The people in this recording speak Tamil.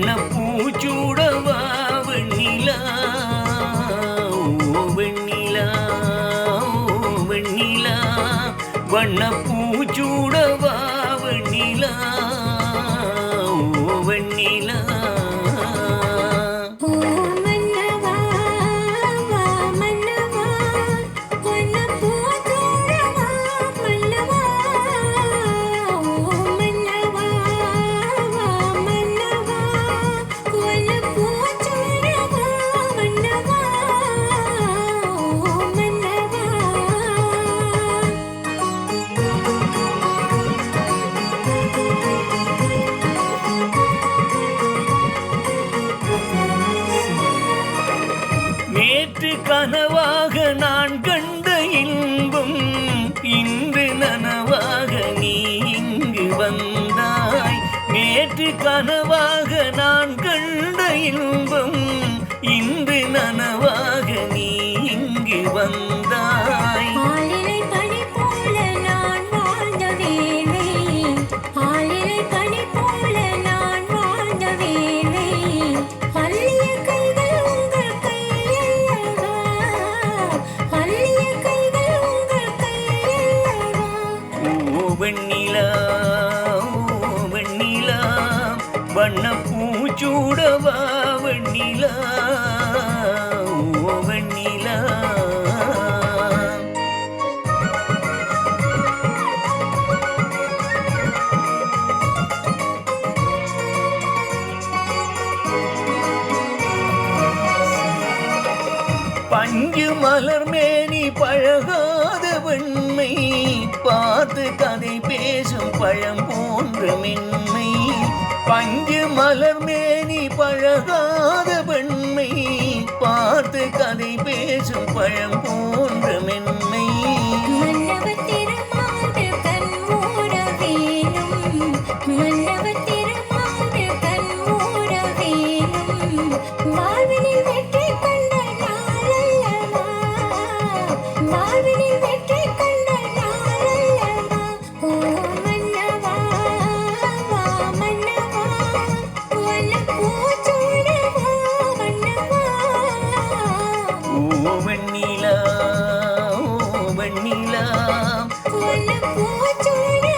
வண்ணப்பூச்சூடவா வெண்ணிலா வெண்ணிலா வெண்ணிலா வண்ணப்பூச்சூடவா வெண்ணிலா வெண்ணிலா நேற்று கனவாக நான் கண்ட இன்பம் இன்று நனவாக நீ இங்கு வந்தாய். நேற்று கனவாக நான் கண்ட இன்பம் இன்று நனவாக நீ இங்கு வந்தாய். வெண்ணிலா வெண்ணிலா வண்ணப்பூச்சூடவா வெண்ணிலா வெண்ணிலா பஞ்சு மலர் மேனி பழகாத வெண்மை பார்த்து கதை பேசும் பழம் போன்ற மென்மை. பஞ்சு மலர் மேனி பழகாத வெண்மை பார்த்து கதை பேசும் பழம் போன்ற மென்மை. வெண்ணிலா வெண்ணிலா வண்ணப்பூச்சூடவா